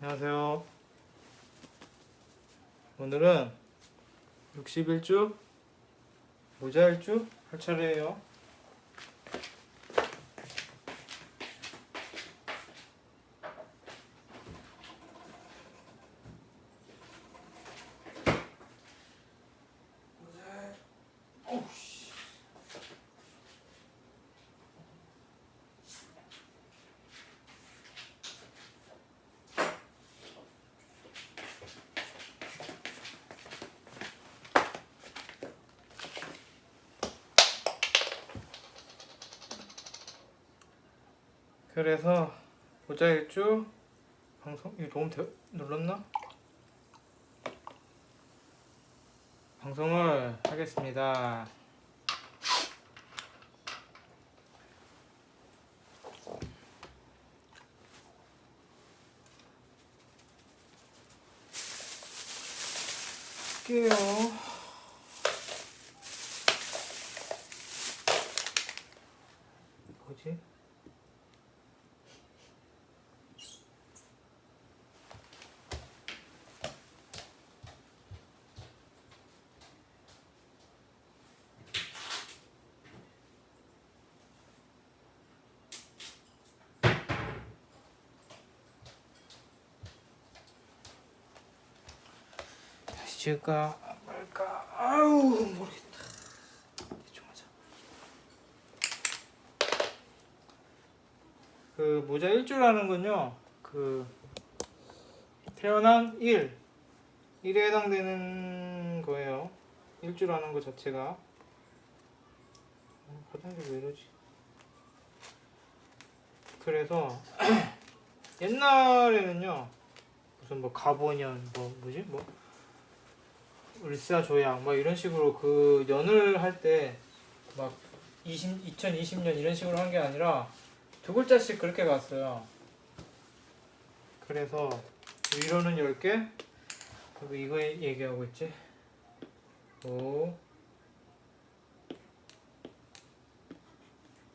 안녕하세요. 오늘은 61주 모자일주 할 차례예요. 그래서 모자일주 방송 이거 눌렀나? 방송을 하겠습니다. 할게요. 뭐지? 다시 지을까 말까? 아우 모르겠다. 대충 하자. 그 모자 일주라는 건요. 그 태어난 일에 해당되는 거예요. 일주라는 것 자체가. 화장실 왜 이러지? 그래서 옛날에는요 무슨 뭐 가보년 뭐 을사조약 막 이런 식으로 그 연을 할 때 막 2020년 이런 식으로 한 게 아니라 두 글자씩 그렇게 갔어요. 그래서 위로는 10개 그리고 이거 얘기하고 있지.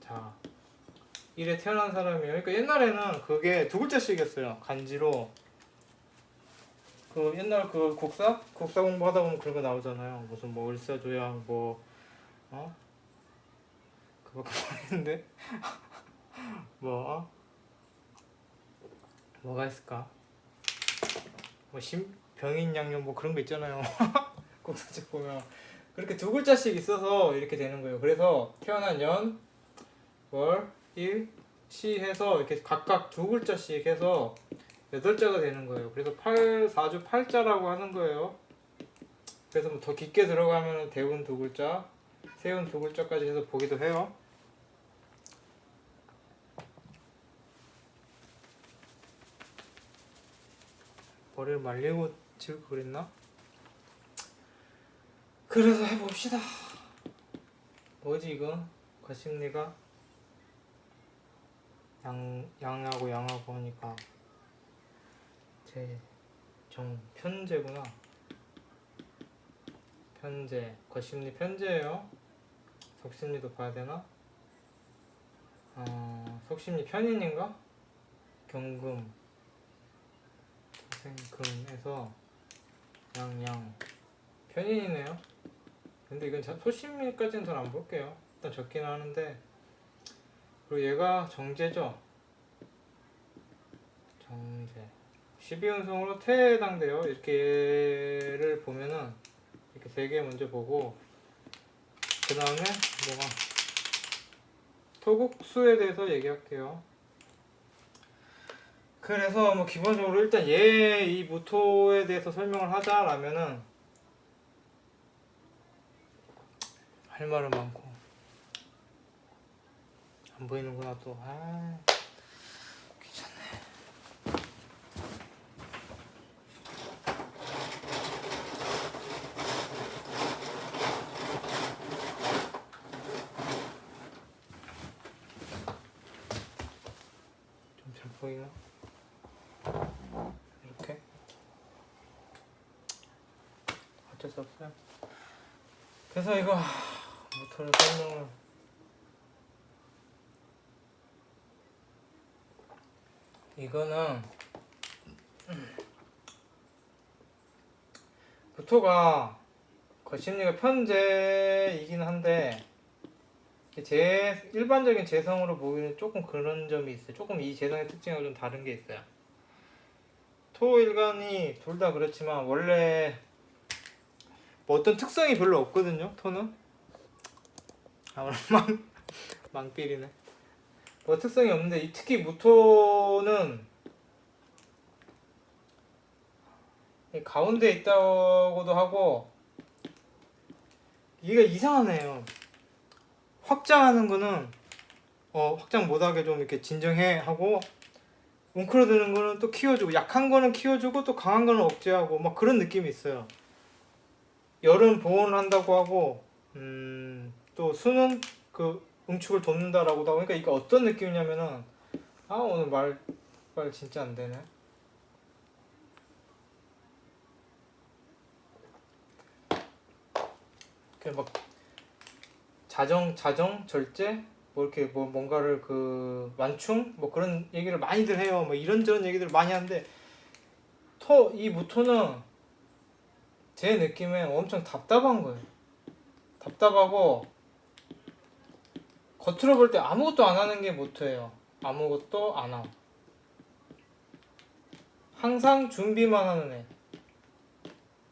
자, 일에 태어난 사람이에요. 그러니까 옛날에는 그게 두 글자씩이었어요. 간지로. 그 옛날 그 국사 공부하다 보면 그런 거 나오잖아요. 무슨 뭐 을사조약 그거밖에 모르겠는데 뭐가 있을까? 병인양요 뭐 그런 거 있잖아요. 국사책 보면 그렇게 두 글자씩 있어서 이렇게 되는 거예요. 그래서 태어난 연, 월, 일, 시 해서 이렇게 각각 두 글자씩 해서 8자가 되는 거예요. 그래서 4주 8자라고 하는 거예요. 그래서 뭐 더 깊게 들어가면 대운 두 글자, 세운 두 글자까지 해서 보기도 해요. 머리를 말리고 지을 거 그랬나? 그래서 해봅시다. 뭐지 이거? 과심리가 양하고 하니까 편제구나. 편제, 거심리 편제예요. 속심리도 봐야 되나? 속심리 편인인가? 경금, 생금에서 양 편인이네요. 근데 이건 소심리까지는 잘 안 볼게요. 일단 적긴 하는데. 그리고 얘가 정제죠. 정제 12운성으로 태에 해당돼요. 이렇게 얘를 보면은 이렇게 3개 먼저 보고 그 다음에 토국수에 대해서 얘기할게요. 그래서 뭐 기본적으로 일단 이 무토에 대해서 설명을 하자라면은 할 말은 많고 안 보이는구나 또. 귀찮네. 좀 잘 보이나? 이렇게 어쩔 수 없어요. 그래서 이거 무토를 설명을 이거는 무토가 거심리가 편재이긴 한데 제 일반적인 재성으로 보기에는 조금 그런 점이 있어요. 조금 이 재성의 특징하고 좀 다른 게 있어요. 토일간이 둘 다 그렇지만 원래 뭐 어떤 특성이 별로 없거든요. 토는 오늘 망필이네. 뭐 특성이 없는데 특히 무토는 가운데 있다고도 하고 이게 이상하네요. 확장하는 거는 확장 못하게 좀 이렇게 진정해 하고 웅크러드는 거는 또 키워주고 약한 거는 키워주고 또 강한 거는 억제하고 막 그런 느낌이 있어요. 열은 보온을 한다고 하고 또 수는 그 응축을 돕는다라고도 하고 그러니까 이게 어떤 느낌이냐면은 오늘 말 진짜 안 되네. 그냥 막 자정 절제 뭐 이렇게 뭐 뭔가를 그 완충 뭐 그런 얘기를 많이들 해요. 뭐 이런저런 얘기들을 많이 하는데 이 무토는 제 느낌에 엄청 답답한 거예요. 답답하고 겉으로 볼 때 아무것도 안 하는 게 무토예요. 아무것도 안 함. 항상 준비만 하는 애.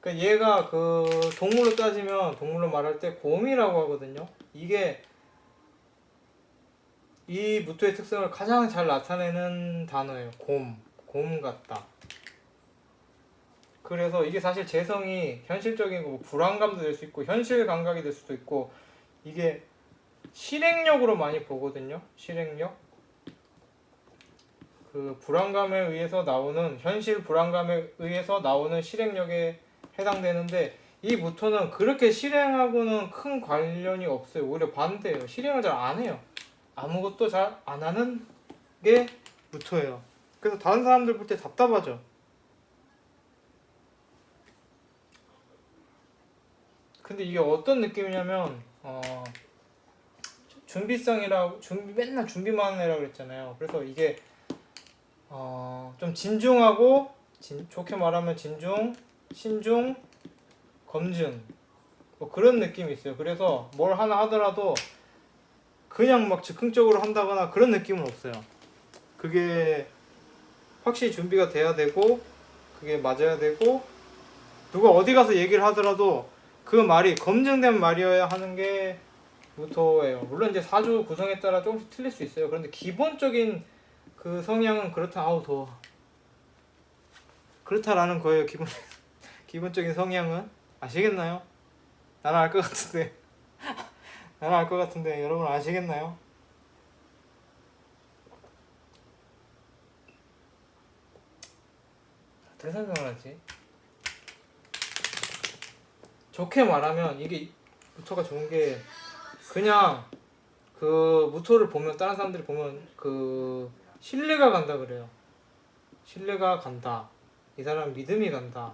그러니까 얘가 그 동물로 따지면 동물로 말할 때 곰이라고 하거든요. 이게 이 무토의 특성을 가장 잘 나타내는 단어예요. 곰 같다. 그래서 이게 사실 재성이 현실적인 뭐 불안감도 될 수 있고 현실 감각이 될 수도 있고 이게 실행력으로 많이 보거든요. 실행력. 그 불안감에 의해서 나오는 현실 불안감에 의해서 나오는 실행력에 해당되는데 이 무토는 그렇게 실행하고는 큰 관련이 없어요. 오히려 반대예요. 실행을 잘 안 해요. 아무것도 잘 안 하는 게 무토예요. 그래서 다른 사람들 볼 때 답답하죠. 근데 이게 어떤 느낌이냐면 준비성이라고 맨날 준비만 하는 애라고 그랬잖아요. 그래서 이게 좀 진중하고 좋게 말하면 진중, 신중, 검증 뭐 그런 느낌이 있어요. 그래서 뭘 하나 하더라도 그냥 막 즉흥적으로 한다거나 그런 느낌은 없어요. 그게 확실히 준비가 돼야 되고 그게 맞아야 되고 누가 어디 가서 얘기를 하더라도 그 말이 검증된 말이어야 하는 게 무토예요. 물론 이제 사주 구성에 따라 조금씩 틀릴 수 있어요. 그런데 기본적인 그 성향은 그렇다. 아우 더워. 그렇다라는 거예요. 기본적인 성향은 아시겠나요? 나는 알 것 같은데. 나는 알 것 같은데 여러분 아시겠나요? 어떻게 설명하지? 좋게 말하면 이게 무토가 좋은 게 그냥 그 무토를 보면 다른 사람들이 보면 그 신뢰가 간다 그래요. 신뢰가 간다. 이 사람 믿음이 간다.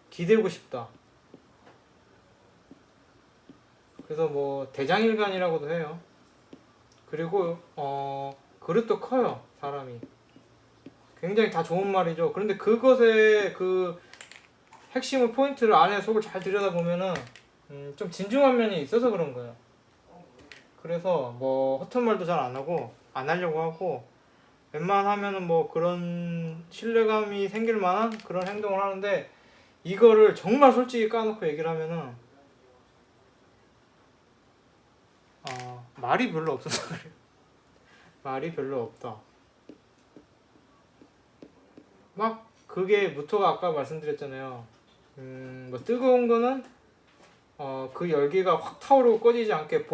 기대고 싶다. 그래서 뭐 대장일간이라고도 해요. 그리고 그릇도 커요. 사람이. 굉장히 다 좋은 말이죠. 그런데 그것의 그 핵심을 포인트를 안에 속을 잘 들여다보면은 좀 진중한 면이 있어서 그런 거예요. 그래서 뭐 허튼 말도 잘 안 하고 안 하려고 하고 웬만하면은 뭐 그런 신뢰감이 생길 만한 그런 행동을 하는데 이거를 정말 솔직히 까놓고 얘기를 하면은 말이 별로 없어서 그래요. 말이 별로 없다. 막 그게 무토가 아까 말씀드렸잖아요. 뭐 뜨거운 거는 그 열기가 확 타오르고 꺼지지 않게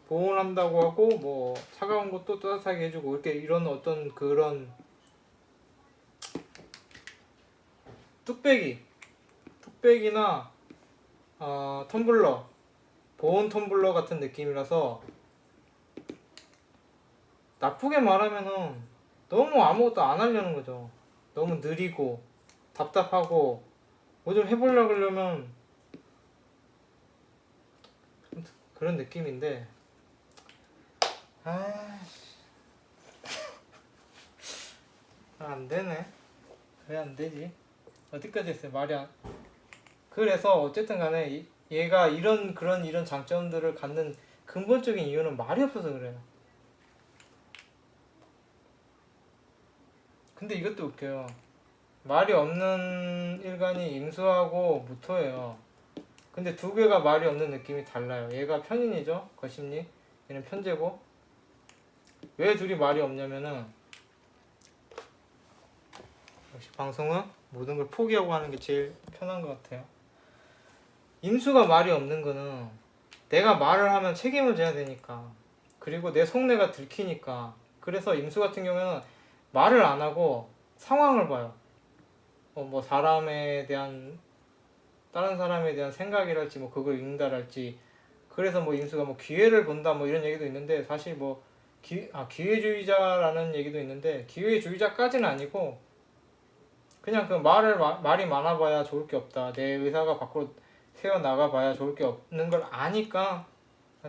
보온한다고 하고 뭐 차가운 것도 따뜻하게 해주고 이렇게 이런 어떤 그런 뚝배기나 텀블러 보온 텀블러 같은 느낌이라서 나쁘게 말하면은 너무 아무것도 안 하려는 거죠. 너무 느리고 답답하고 뭐 좀 해보려고 하려면 그런 느낌인데 안 되네. 왜 안 되지? 어디까지 했어요? 말이 안. 그래서 어쨌든 간에 얘가 이런 장점들을 갖는 근본적인 이유는 말이 없어서 그래요. 근데 이것도 웃겨요. 말이 없는 일간이 임수하고 무토예요. 근데 두 개가 말이 없는 느낌이 달라요. 얘가 편인이죠, 거심리. 얘는 편제고. 왜 둘이 말이 없냐면은 역시 방송은 모든 걸 포기하고 하는 게 제일 편한 것 같아요. 임수가 말이 없는 거는 내가 말을 하면 책임을 져야 되니까, 그리고 내 속내가 들키니까. 그래서 임수 같은 경우에는 말을 안 하고 상황을 봐요. 뭐 사람에 대한, 다른 사람에 대한 생각이랄지 뭐 그걸 읽는다랄지. 그래서 뭐 임수가 뭐 기회를 본다 뭐 이런 얘기도 있는데, 사실 뭐 기회주의자라는 얘기도 있는데, 기회주의자까지는 아니고 그냥 그 말이 많아봐야 좋을 게 없다, 내 의사가 밖으로 새어 나가봐야 좋을 게 없는 걸 아니까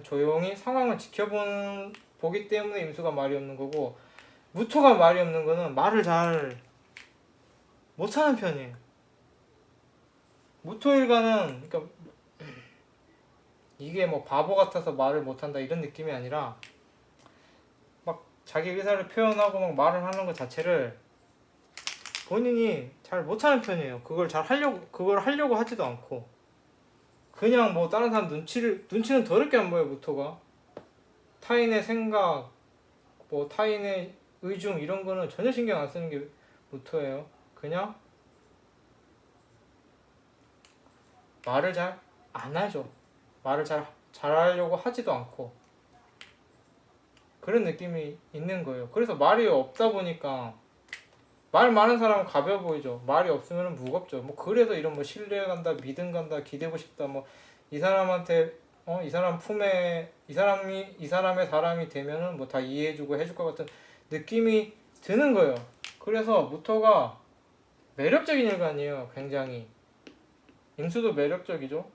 조용히 상황을 보기 때문에 임수가 말이 없는 거고, 무토가 말이 없는 거는 말을 잘 못하는 편이에요. 무토일가는, 그러니까 이게 뭐 바보 같아서 말을 못한다 이런 느낌이 아니라, 막 자기 의사를 표현하고 막 말을 하는 것 자체를 본인이 잘 못하는 편이에요. 그걸 하려고 하지도 않고, 그냥 뭐 다른 사람 눈치는 더럽게 안 보여요, 무토가. 타인의 생각, 뭐 타인의 의중 이런 거는 전혀 신경 안 쓰는 게 무토예요. 그냥 말을 잘 안 하죠. 말을 잘하려고 하지도 않고, 그런 느낌이 있는 거예요. 그래서 말이 없다 보니까, 말 많은 사람은 가벼워 보이죠. 말이 없으면 무겁죠. 뭐 그래서 이런 뭐 신뢰 간다, 믿음 간다, 기대고 싶다, 뭐 이 사람한테 이 사람 품에 이 사람의 사람이 되면은 뭐 다 이해해주고 해줄 것 같은 느낌이 드는 거예요. 그래서 무토가 매력적인 일간이에요. 굉장히. 임수도 매력적이죠.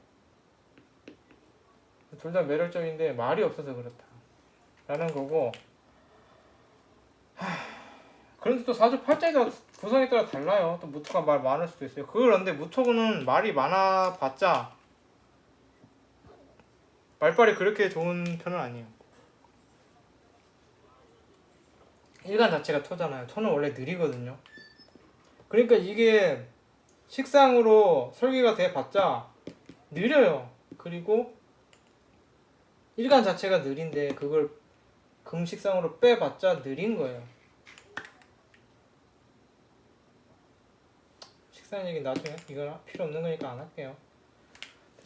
둘 다 매력적인데 말이 없어서 그렇다 라는 거고, 그런데 또 사주팔자에 따라 구성에 따라 달라요. 또 무토가 말 많을 수도 있어요. 그런데 무토는 말이 많아봤자 말빨이 그렇게 좋은 편은 아니에요. 일간 자체가 토잖아요. 토는 원래 느리거든요. 그러니까 이게 식상으로 설계가 돼봤자 느려요. 그리고 일간 자체가 느린데 그걸 금식상으로 빼봤자 느린 거예요. 식상 얘기 나중에, 이건 필요 없는 거니까 안 할게요.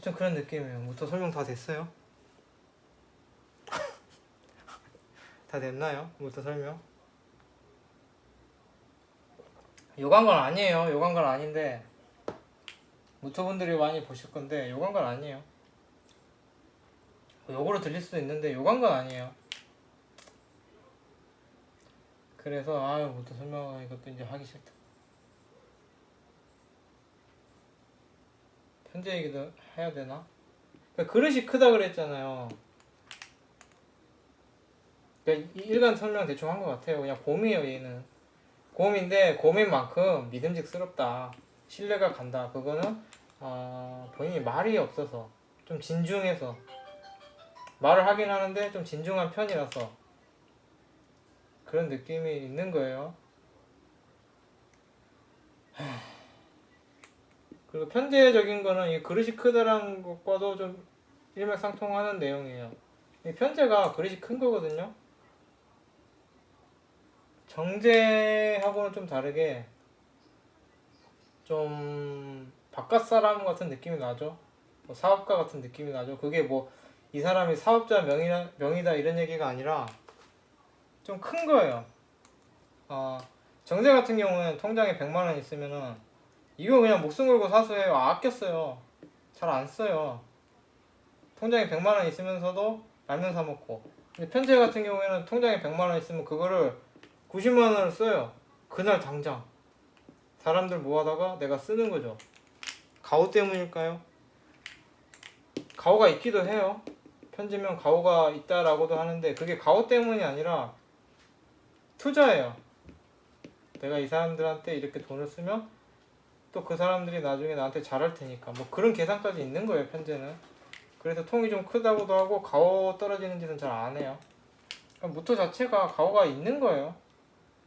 좀 그런 느낌이에요. 무토 설명 다 됐어요? 다 됐나요? 무토 설명? 요간 건 아니에요. 요간 건 아닌데, 무토분들이 많이 보실 건데 요간 건 아니에요. 요거로 들릴 수도 있는데 요간 건 아니에요. 그래서 아유, 무토 설명 이것도 이제 하기 싫다. 편제 얘기도 해야 되나? 그러니까 그릇이 크다 그랬잖아요. 그러니까 일간 설명 대충 한 것 같아요. 그냥 곰이에요, 얘는. 곰인데 곰인 만큼 믿음직스럽다, 신뢰가 간다. 그거는 본인이 말이 없어서, 좀 진중해서, 말을 하긴 하는데 좀 진중한 편이라서 그런 느낌이 있는 거예요. 그리고 편제적인 거는 이 그릇이 크다라는 것과도 좀 일맥상통하는 내용이에요. 이 편제가 그릇이 큰 거거든요. 정제하고는 좀 다르게 좀 바깥 사람 같은 느낌이 나죠. 뭐 사업가 같은 느낌이 나죠. 그게 뭐 이 사람이 사업자 명이다 이런 얘기가 아니라 좀 큰 거예요. 정제 같은 경우는 통장에 100만 원 있으면은 이거 그냥 목숨 걸고 사수해요. 아껴 써요. 잘 안 써요. 통장에 100만 원 있으면서도 라면 사 먹고. 근데 편제 같은 경우에는 통장에 100만 원 있으면 그거를 90만 원을 써요. 그날 당장. 사람들 모아다가 내가 쓰는 거죠. 가오 때문일까요? 가오가 있기도 해요. 편지면 가오가 있다라고도 하는데 그게 가오 때문이 아니라 투자예요. 내가 이 사람들한테 이렇게 돈을 쓰면 또 그 사람들이 나중에 나한테 잘할 테니까 뭐 그런 계산까지 있는 거예요, 편제는. 그래서 통이 좀 크다고도 하고 가오 떨어지는 짓은 잘 안 해요. 무토 자체가 가오가 있는 거예요.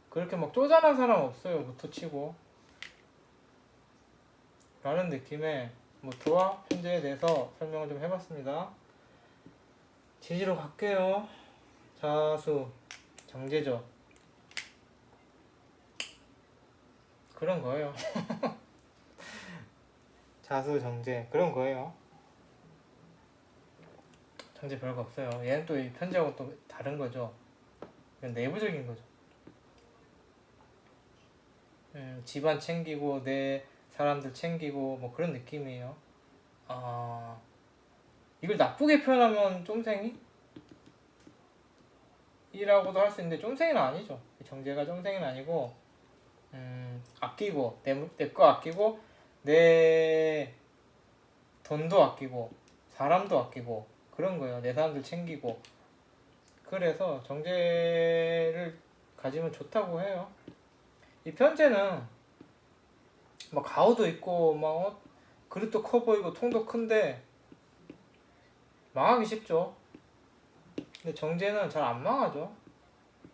그렇게 막 쪼잔한 사람 없어요, 무토 치고. 라는 느낌의 무토와 편제에 대해서 설명을 좀 해봤습니다. 지지로 갈게요. 자수, 정제죠. 그런 거예요. 자수, 정제 그런 거예요. 정제 별거 없어요. 얘는 또 이 편제하고 또 다른 거죠. 이건 내부적인 거죠. 집안 챙기고 내 사람들 챙기고 뭐 그런 느낌이에요. 이걸 나쁘게 표현하면 쫌생이? 이라고도 할 수 있는데 쫌생이는 아니죠. 정제가 쫌생이는 아니고 아끼고 내 거 아끼고 내 돈도 아끼고 사람도 아끼고 그런 거예요. 내 사람들 챙기고. 그래서 정제를 가지면 좋다고 해요. 이 편제는 막 가오도 있고 막 그릇도 커 보이고 통도 큰데 망하기 쉽죠. 근데 정제는 잘 안 망하죠.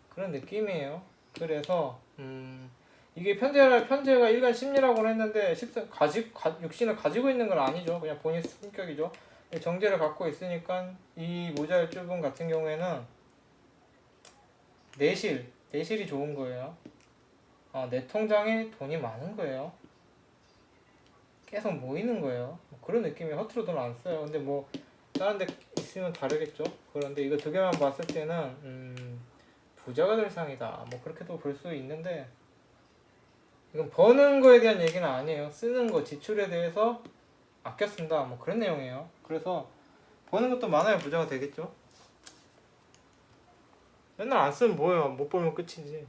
그런 느낌이에요. 그래서 이게 편제가 일간 심리라고 했는데 육신을 가지고 있는 건 아니죠. 그냥 본인 성격이죠. 정제를 갖고 있으니까 이 모자일주분 같은 경우에는 내실이 좋은 거예요. 내 통장에 돈이 많은 거예요. 계속 모이는 거예요. 그런 느낌이 허투루 돈 안 써요. 근데 뭐 다른 데 있으면 다르겠죠. 그런데 이거 두 개만 봤을 때는 부자가 될 상이다. 뭐 그렇게도 볼 수 있는데 이건 버는 거에 대한 얘기는 아니에요. 쓰는 거, 지출에 대해서 아껴 쓴다. 뭐 그런 내용이에요. 그래서 버는 것도 많아야 부자가 되겠죠. 맨날 안 쓰면 뭐예요? 못 벌면 끝이지.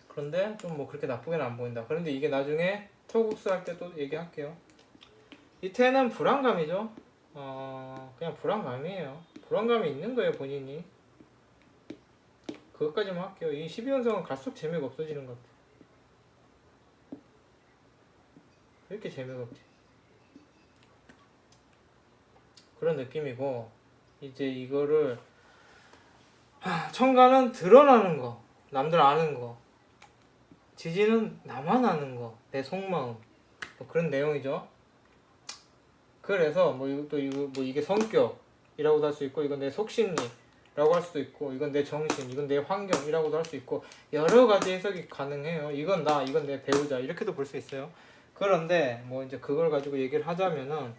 그런데 좀 뭐 그렇게 나쁘게는 안 보인다. 그런데 이게 나중에 토국수 할 때 또 얘기할게요. 이 태는 불안감이죠. 그냥 불안감이에요. 불안감이 있는 거예요, 본인이. 그것까지만 할게요. 이 12연성은 갈수록 재미가 없어지는 것 같아. 왜 이렇게 재미가 없지? 그런 느낌이고, 이제 이거를 청가는 드러나는 거, 남들 아는 거, 지지는 나만 아는 거, 내 속마음, 뭐 그런 내용이죠. 그래서 뭐 이게 성격이라고도 할 수 있고, 이건 내 속심리라고 할 수도 있고, 이건 내 정신, 이건 내 환경이라고도 할 수 있고, 여러 가지 해석이 가능해요. 이건 나, 이건 내 배우자 이렇게도 볼 수 있어요. 그런데 뭐 이제 그걸 가지고 얘기를 하자면은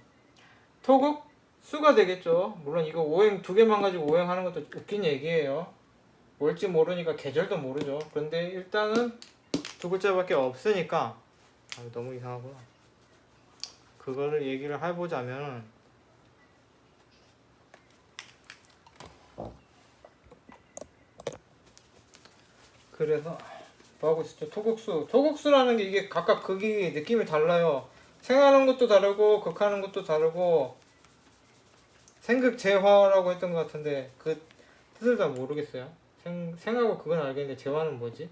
토국 수가 되겠죠. 물론 이거 오행 두 개만 가지고 오행하는 것도 웃긴 얘기예요. 뭘지 모르니까 계절도 모르죠. 그런데 일단은 두 글자밖에 없으니까 너무 이상하구나. 그거를 얘기를 해보자면 그래서 뭐하고 있었죠? 토국수라는 게 이게 각각 극이 느낌이 달라요. 생하는 것도 다르고 극하는 것도 다르고 생극재화라고 했던 것 같은데 그 뜻을 다 모르겠어요. 생하고 그건 알겠는데 재화는 뭐지?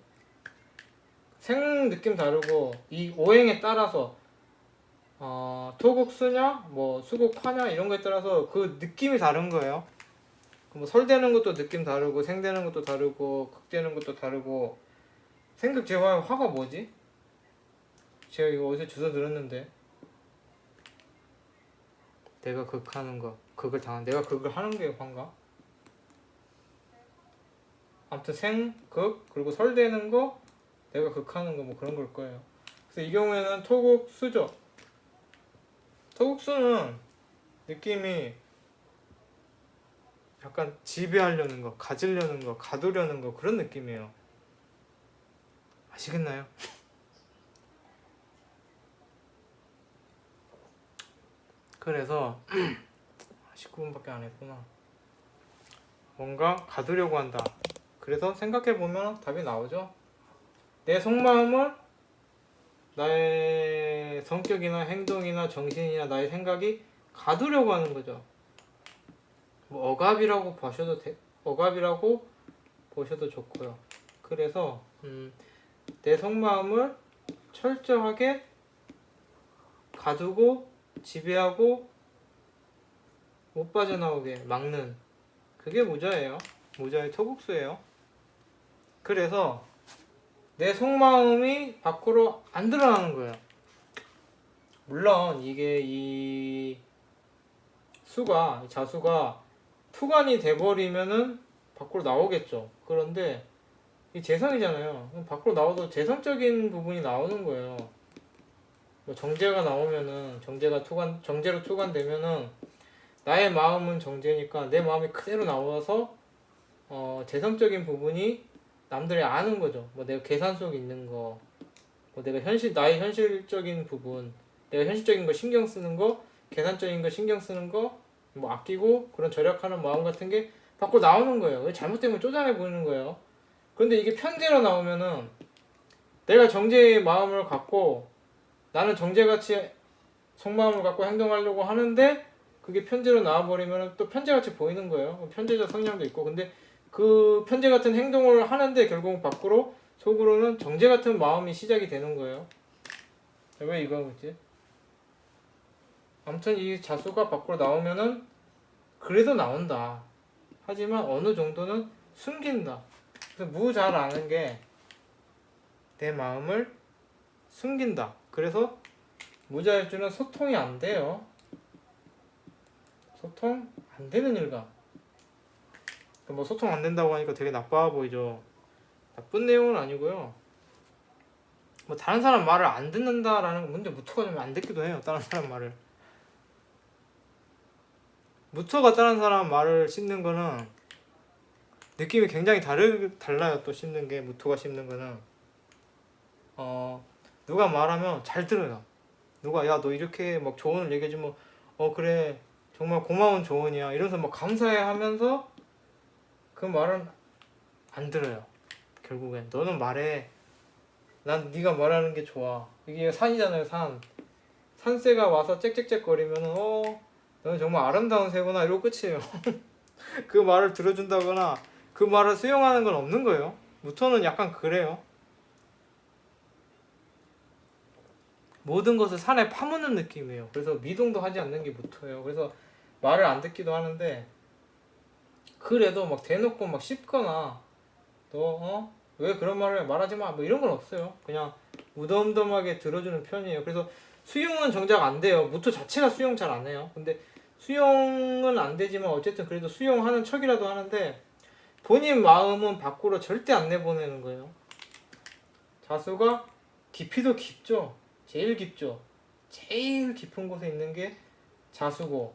생 느낌 다르고 이 오행에 따라서 토국수냐 뭐 수국화냐 이런 거에 따라서 그 느낌이 다른 거예요. 뭐 설되는 것도 느낌 다르고 생되는 것도 다르고 극되는 것도 다르고 생극재화의 화가 뭐지? 제가 이거 어디서 주워 들었는데 내가 극하는 거 극을 당한 내가 극을 하는 게 화인가? 아무튼 생, 극 그리고 설되는 거 내가 극하는 거 뭐 그런 걸 거예요. 그래서 이 경우에는 토국수죠. 토국수는 느낌이 약간 지배하려는 거, 가지려는 거, 가두려는 거 그런 느낌이에요. 아시겠나요? 그래서 19분밖에 안 했구나. 뭔가 가두려고 한다. 그래서 생각해보면 답이 나오죠. 내 속마음을 나의 성격이나 행동이나 정신이나 나의 생각이 가두려고 하는 거죠. 뭐 억압이라고 보셔도 좋고요. 그래서 내 속마음을 철저하게 가두고 지배하고 못 빠져나오게 막는, 그게 무자예요. 무자의 토국수예요. 그래서 내 속마음이 밖으로 안 드러나는 거예요. 물론 이게 이 수가, 자수가 투관이 돼버리면은 밖으로 나오겠죠. 그런데 이 재성이잖아요. 그럼 밖으로 나와도 재성적인 부분이 나오는 거예요. 뭐 정제가 나오면은, 정제로 투관되면은 나의 마음은 정제니까 내 마음이 그대로 나와서 재성적인 부분이 남들이 아는 거죠. 뭐 내가 계산 속에 있는 거, 뭐 내가 나의 현실적인 부분, 내가 현실적인 거 신경 쓰는 거, 계산적인 거 신경 쓰는 거, 뭐 아끼고 그런 절약하는 마음 같은 게 밖으로 나오는 거예요. 잘못되면 쪼잔해 보이는 거예요. 그런데 이게 편제로 나오면은 내가 정제의 마음을 갖고 나는 정제같이 속마음을 갖고 행동하려고 하는데 그게 편제로 나와버리면 또 편제같이 보이는 거예요. 편제자 성향도 있고. 근데 그 편제 같은 행동을 하는데 결국 밖으로, 속으로는 정제 같은 마음이 시작이 되는 거예요. 왜 이거겠지? 아무튼 이 자수가 밖으로 나오면은 그래도 나온다. 하지만 어느 정도는 숨긴다. 그래서 잘 아는 게 내 마음을 숨긴다. 그래서 무자일주는 소통이 안 돼요. 소통 안 되는 일가. 뭐 소통 안 된다고 하니까 되게 나빠 보이죠. 나쁜 내용은 아니고요. 뭐 다른 사람 말을 안 듣는다라는 문제, 무토가 좀 안 듣기도 해요. 다른 사람 말을. 무토가 다른 사람 말을 씹는 거는 느낌이 굉장히 달라요. 또 씹는 게, 무토가 씹는 거는 누가 말하면 잘 들어요. 누가 야 너 이렇게 막 조언을 얘기해주면 그래 정말 고마운 조언이야 이러면서 막 감사해 하면서 그 말은 안 들어요. 결국엔 너는 말해, 난 네가 말하는 게 좋아. 이게 산이잖아요. 산새가 와서 짹짹짹 거리면은 너는 정말 아름다운 새구나 이러고 끝이에요. 그 말을 들어준다거나 그 말을 수용하는 건 없는 거예요. 무토는 약간 그래요. 모든 것을 산에 파묻는 느낌이에요. 그래서 미동도 하지 않는 게 무토예요. 그래서 말을 안 듣기도 하는데 그래도 막 대놓고 막 씹거나 너 왜 그런 말을 말하지 마 뭐 이런 건 없어요. 그냥 무덤덤하게 들어주는 편이에요. 그래서 수용은 정작 안 돼요. 무토 자체가 수용 잘 안 해요. 근데 수용은 안 되지만 어쨌든 그래도 수용하는 척이라도 하는데 본인 마음은 밖으로 절대 안 내보내는 거예요. 자수가 깊이도 깊죠. 제일 깊죠. 제일 깊은 곳에 있는 게 자수고.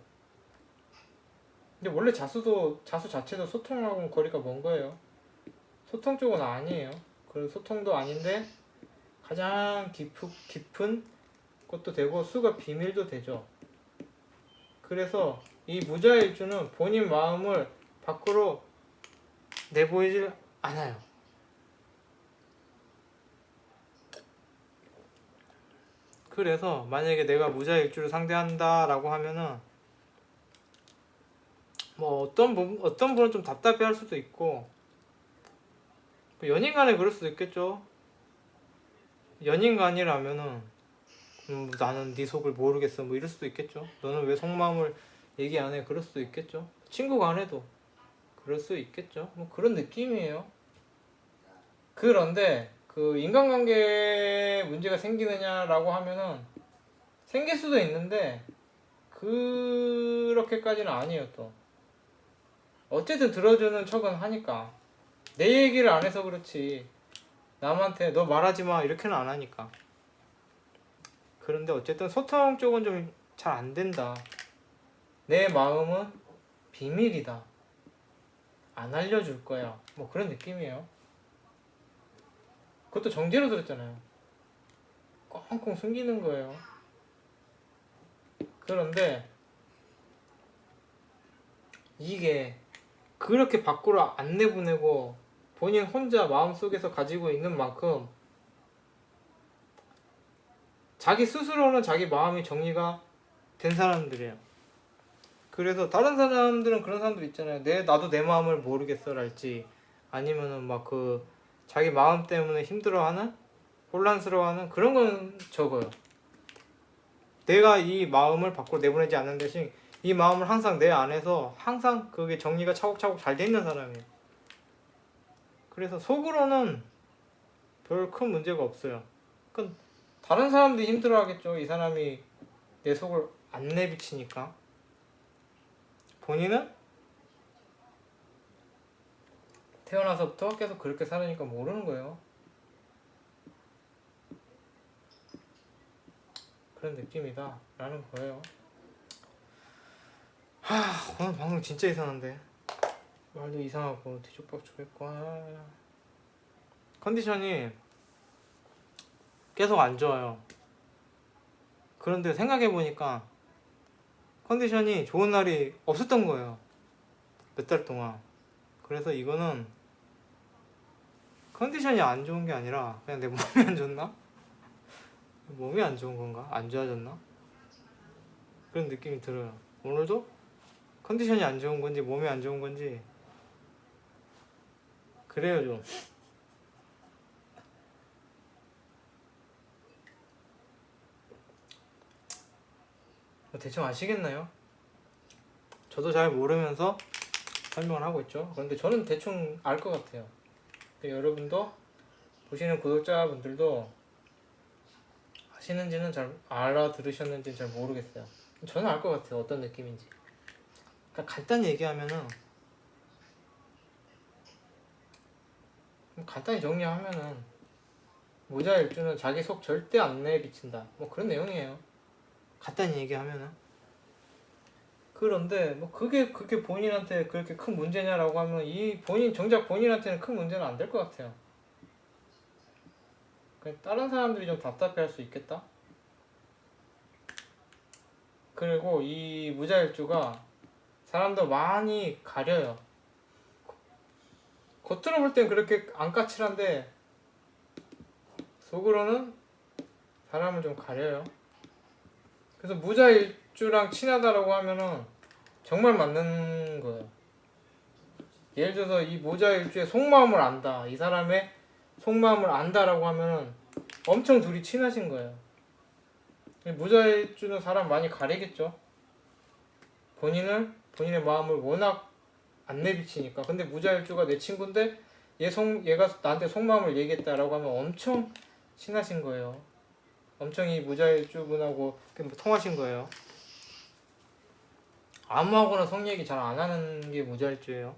근데 원래 자수 자체도 소통하고는 거리가 먼 거예요. 소통 쪽은 아니에요. 그리고 소통도 아닌데 가장 깊은 것도 되고 수가 비밀도 되죠. 그래서 이 무자일주는 본인 마음을 밖으로 내보이질 않아요. 그래서 만약에 내가 무자일주를 상대한다라고 하면은 뭐 어떤 분은 좀 답답해 할 수도 있고 연인 간에 그럴 수도 있겠죠. 연인 간이라면은 나는 네 속을 모르겠어 뭐 이럴 수도 있겠죠. 너는 왜 속마음을 얘기 안 해? 그럴 수도 있겠죠. 친구 간에도 그럴 수 있겠죠. 뭐 그런 느낌이에요. 그런데 그 인간관계에 문제가 생기느냐라고 하면은 생길 수도 있는데 그렇게까지는 아니에요. 또 어쨌든 들어주는 척은 하니까 내 얘기를 안 해서 그렇지 남한테 너 말하지 마 이렇게는 안 하니까. 그런데 어쨌든 소통 쪽은 좀 잘 안 된다. 내 마음은 비밀이다. 안 알려줄 거야. 뭐 그런 느낌이에요. 그것도 정제로 들었잖아요. 꽁꽁 숨기는 거예요. 그런데 이게 그렇게 밖으로 안 내보내고 본인 혼자 마음속에서 가지고 있는 만큼 자기 스스로는 자기 마음이 정리가 된 사람들이에요. 그래서 다른 사람들은 그런 사람들 있잖아요. 나도 내 마음을 모르겠어랄지 아니면은 막 자기 마음 때문에 힘들어하는, 혼란스러워하는 그런 건 적어요. 내가 이 마음을 밖으로 내보내지 않는 대신 이 마음을 항상 내 안에서 항상 그게 정리가 차곡차곡 잘 돼 있는 사람이에요. 그래서 속으로는 별 큰 문제가 없어요. 그건 다른 사람들이 힘들어하겠죠. 이 사람이 내 속을 안 내비치니까. 본인은 태어나서부터 계속 그렇게 살으니까 모르는 거예요. 그런 느낌이다 라는 거예요. 오늘 방송 진짜 이상한데. 말도 이상하고 뒤죽박죽했고 컨디션이 계속 안 좋아요. 그런데 생각해보니까 컨디션이 좋은 날이 없었던 거예요. 몇 달 동안. 그래서 이거는 컨디션이 안 좋은 게 아니라 그냥 내 몸이 안 좋나? 몸이 안 좋은 건가? 안 좋아졌나? 그런 느낌이 들어요. 오늘도 컨디션이 안 좋은 건지 몸이 안 좋은 건지 그래요 좀. 대충 아시겠나요? 저도 잘 모르면서 설명을 하고 있죠. 그런데 저는 대충 알 것 같아요. 여러분도 보시는 구독자분들도 아시는지는 잘 알아들으셨는지는 잘 모르겠어요. 저는 알 것 같아요. 어떤 느낌인지. 그러니까 간단히 얘기하면은 간단히 정리하면은 무자일주는 자기 속 절대 안 내비친다. 뭐 그런 내용이에요. 간단히 얘기하면은. 그런데 뭐 그게 본인한테 그렇게 큰 문제냐라고 하면 이 정작 본인한테는 큰 문제는 안 될 것 같아요. 다른 사람들이 좀 답답해할 수 있겠다. 그리고 이 무자일주가 사람도 많이 가려요. 겉으로 볼 땐 그렇게 안 까칠한데 속으로는 사람을 좀 가려요. 그래서 무자일주랑 친하다라고 하면은 정말 맞는 거예요. 예를 들어서 이 무자일주의 속마음을 안다. 이 사람의 속마음을 안다라고 하면은 엄청 둘이 친하신 거예요. 무자일주는 사람 많이 가리겠죠. 본인의 마음을 워낙 안 내비치니까. 근데 무자일주가 내 친구인데 얘가 나한테 속마음을 얘기했다라고 하면 엄청 친하신 거예요. 엄청 이 무자일주분하고 통하신 거예요. 아무하고나 속 얘기 잘 안 하는 게 무자일주예요.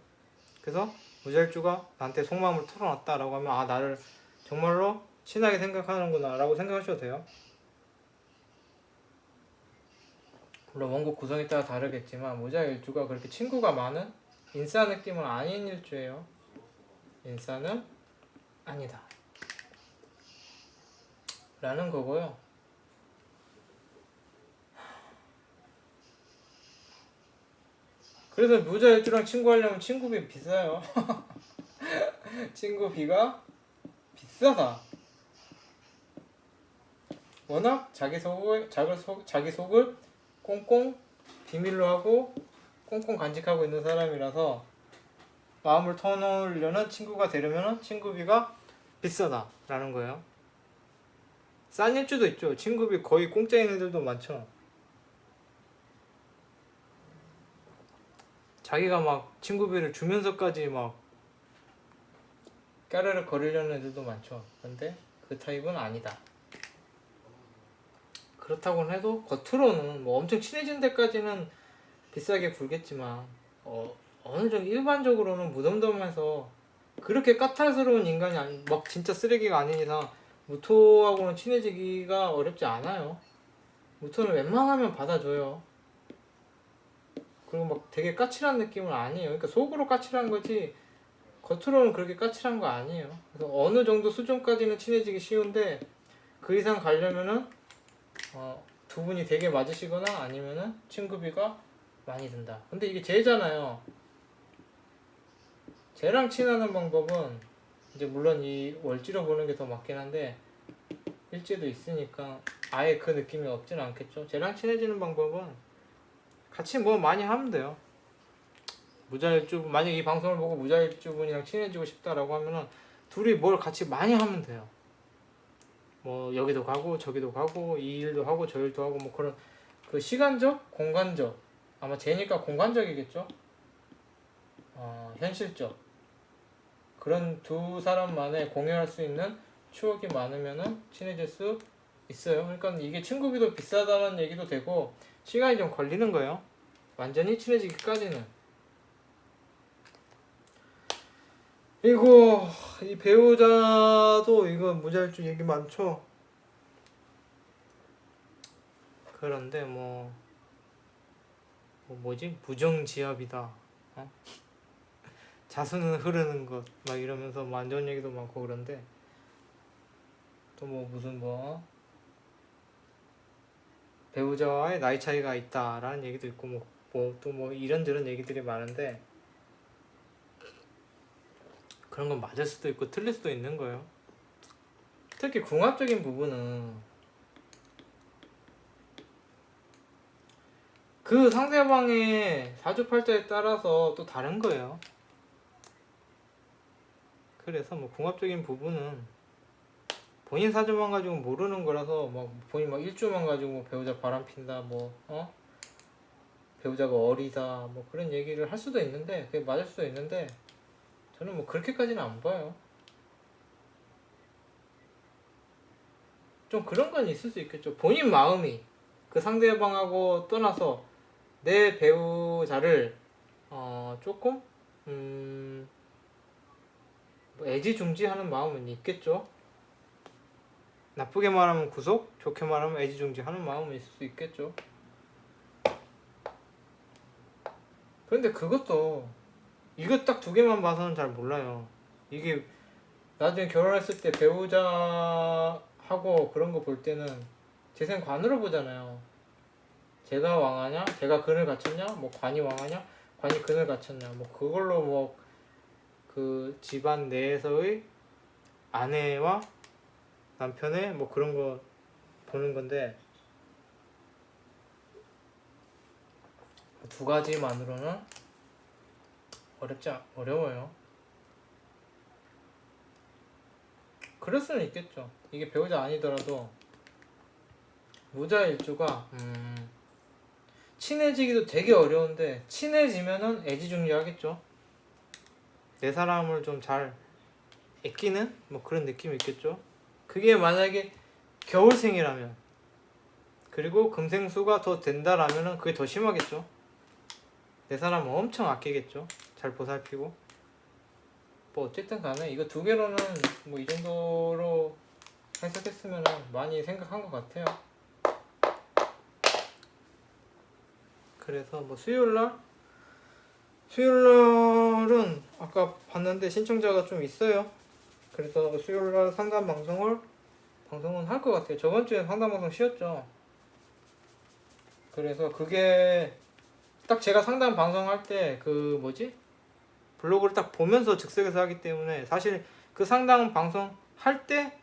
그래서 무자일주가 나한테 속마음을 털어놨다라고 하면 나를 정말로 친하게 생각하는구나 라고 생각하셔도 돼요. 물론 원곡 구성에 따라 다르겠지만 무자일주가 그렇게 친구가 많은 인싸 느낌은 아닌 일주예요. 인싸는 아니다 라는 거고요. 그래서 무자일주랑 친구하려면 친구비 비싸요. 친구비가 비싸다. 워낙 자기 속을 꽁꽁 비밀로 하고 꽁꽁 간직하고 있는 사람이라서 마음을 터놓으려는 친구가 되려면 친구비가 비싸다라는 거예요. 싼 일주도 있죠. 친구비 거의 공짜인 애들도 많죠. 자기가 막 친구비를 주면서까지 막 까르르 거리려는 애들도 많죠. 근데 그 타입은 아니다. 그렇다고 해도 겉으로는 뭐 엄청 친해진 데까지는 비싸게 굴겠지만 어느 정도 일반적으로는 무덤덤해서 그렇게 까탈스러운 인간이 막 진짜 쓰레기가 아닌 이상 무토하고는 친해지기가 어렵지 않아요. 무토는 웬만하면 받아줘요. 그리고 막 되게 까칠한 느낌은 아니에요. 그러니까 속으로 까칠한 거지 겉으로는 그렇게 까칠한 거 아니에요. 그래서 어느 정도 수준까지는 친해지기 쉬운데 그 이상 가려면은 두 분이 되게 맞으시거나 아니면은 친구비가 많이 든다. 근데 이게 쟤잖아요. 쟤랑 친하는 방법은 이제 물론 이 월지로 보는 게 더 맞긴 한데 일지도 있으니까 아예 그 느낌이 없지는 않겠죠. 쟤랑 친해지는 방법은 같이 뭐 많이 하면 돼요. 무자일주 만약 이 방송을 보고 무자일주분이랑 친해지고 싶다라고 하면은 둘이 뭘 같이 많이 하면 돼요. 뭐 여기도 가고 저기도 가고 이 일도 하고 저 일도 하고 뭐 그런 그 시간적, 공간적 아마 제니까 공간적이겠죠. 현실적 그런 두 사람만의 공유할 수 있는 추억이 많으면은 친해질 수 있어요. 그러니까 이게 친구비도 비싸다는 얘기도 되고 시간이 좀 걸리는 거예요. 완전히 친해지기까지는. 이거 이 배우자도 이거 모자랄 얘기 많죠. 그런데 뭐지 부정지압이다. 자수는 흐르는 것 막 이러면서 뭐 안 좋은 얘기도 많고 그런데 또 뭐 무슨 뭐 배우자와의 나이 차이가 있다라는 얘기도 있고 또 뭐 이런저런 얘기들이 많은데 그런 건 맞을 수도 있고 틀릴 수도 있는 거예요. 특히 궁합적인 부분은 그 상대방의 사주팔자에 따라서 또 다른 거예요. 그래서 뭐 궁합적인 부분은 본인 사주만 가지고 모르는 거라서 막 본인 막 일주만 가지고 뭐 배우자 바람핀다 배우자가 어리다 뭐 그런 얘기를 할 수도 있는데 그게 맞을 수도 있는데 저는 뭐 그렇게까지는 안 봐요. 좀 그런 건 있을 수 있겠죠. 본인 마음이 그 상대방하고 떠나서 내 배우자를 조금 뭐 애지중지하는 마음은 있겠죠. 나쁘게 말하면 구속, 좋게 말하면 애지중지하는 마음은 있을 수 있겠죠. 그런데 그것도 이거 딱 두 개만 봐서는 잘 몰라요. 이게 나중에 결혼했을 때 배우자하고 그런 거 볼 때는 재생 관으로 보잖아요. 제가 왕하냐, 제가 근을 갖췄냐, 뭐 관이 왕하냐, 관이 근을 갖췄냐, 뭐 그걸로 뭐 그 집안 내에서의 아내와 남편의 뭐 그런 거 보는 건데 두 가지만으로는 어려워요. 그럴 수는 있겠죠. 이게 배우자 아니더라도 무자일주가 친해지기도 되게 어려운데 친해지면은 애지중지하겠죠. 내 사람을 좀 잘 애끼는 뭐 그런 느낌이 있겠죠. 그게 만약에 겨울생이라면 그리고 금생수가 더 된다라면은 그게 더 심하겠죠. 내 사람을 엄청 아끼겠죠. 잘 보살피고 뭐 어쨌든 간에 이거 두 개로는 뭐 이 정도로 해석했으면 많이 생각한 것 같아요. 그래서 뭐 수요일날은 아까 봤는데 신청자가 좀 있어요. 그래서 수요일날 상담 방송은 할 것 같아요. 저번 주에 상담 방송 쉬었죠. 그래서 그게 딱 제가 상담 방송할 때 그 뭐지 블로그를 딱 보면서 즉석에서 하기 때문에 사실 그 상담 방송 할 때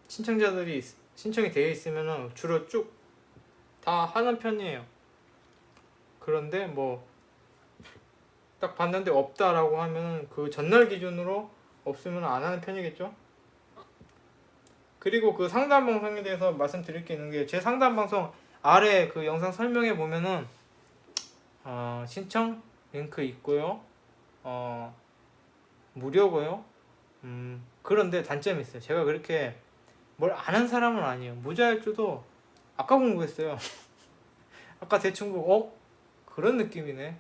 신청자들이 신청이 되어 있으면 주로 쭉 다 하는 편이에요. 그런데 뭐 딱 봤는데 없다라고 하면 그 전날 기준으로 없으면 안 하는 편이겠죠. 그리고 그 상담 방송에 대해서 말씀드릴 게 있는 게 제 상담 방송 아래 그 영상 설명에 보면은 신청 링크 있고요. 무료고요. 그런데 단점이 있어요. 제가 그렇게 뭘 아는 사람은 아니에요. 무자일주도 아까 공부했어요. 아까 대충 보고 그런 느낌이네.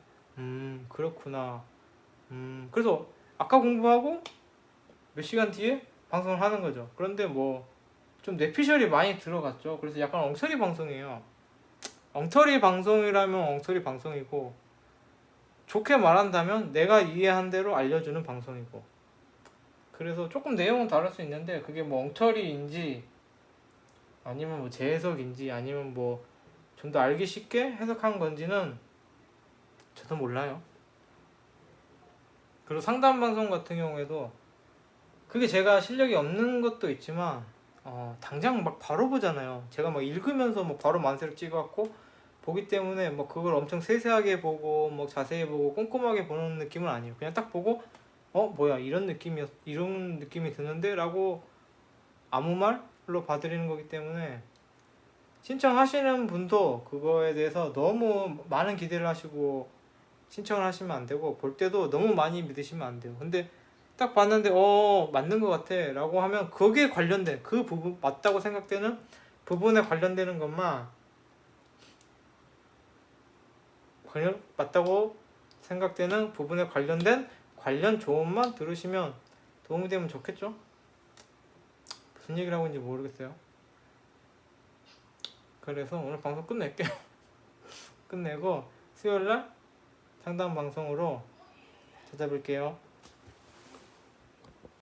그렇구나. 그래서 아까 공부하고 몇 시간 뒤에 방송을 하는 거죠. 그런데 뭐 좀 뇌피셜이 많이 들어갔죠. 그래서 약간 엉터리 방송이에요. 엉터리 방송이라면 엉터리 방송이고 좋게 말한다면 내가 이해한 대로 알려주는 방송이고 그래서 조금 내용은 다를 수 있는데 그게 뭐 엉터리인지 아니면 뭐 재해석인지 아니면 뭐 좀 더 알기 쉽게 해석한 건지는 저도 몰라요. 그리고 상담 방송 같은 경우에도 그게 제가 실력이 없는 것도 있지만 당장 막 바로 보잖아요. 제가 막 읽으면서 뭐 바로 만세를 찍어갖고 보기 때문에 뭐 그걸 엄청 세세하게 보고 뭐 자세히 보고 꼼꼼하게 보는 느낌은 아니에요. 그냥 딱 보고 뭐야 이런 느낌이 드는데 라고 아무 말로 봐드리는 거기 때문에 신청하시는 분도 그거에 대해서 너무 많은 기대를 하시고 신청을 하시면 안 되고, 볼 때도 너무 많이 믿으시면 안 돼요. 근데 딱 봤는데 맞는 것 같아 라고 하면 거기에 관련된 그 부분, 맞다고 생각되는 부분에 관련되는 것만, 맞다고 생각되는 부분에 관련된 관련 조언만 들으시면 도움이 되면 좋겠죠? 무슨 얘기를 하고 있는지 모르겠어요. 그래서 오늘 방송 끝낼게요. 끝내고 수요일날 상담 방송으로 찾아뵐게요.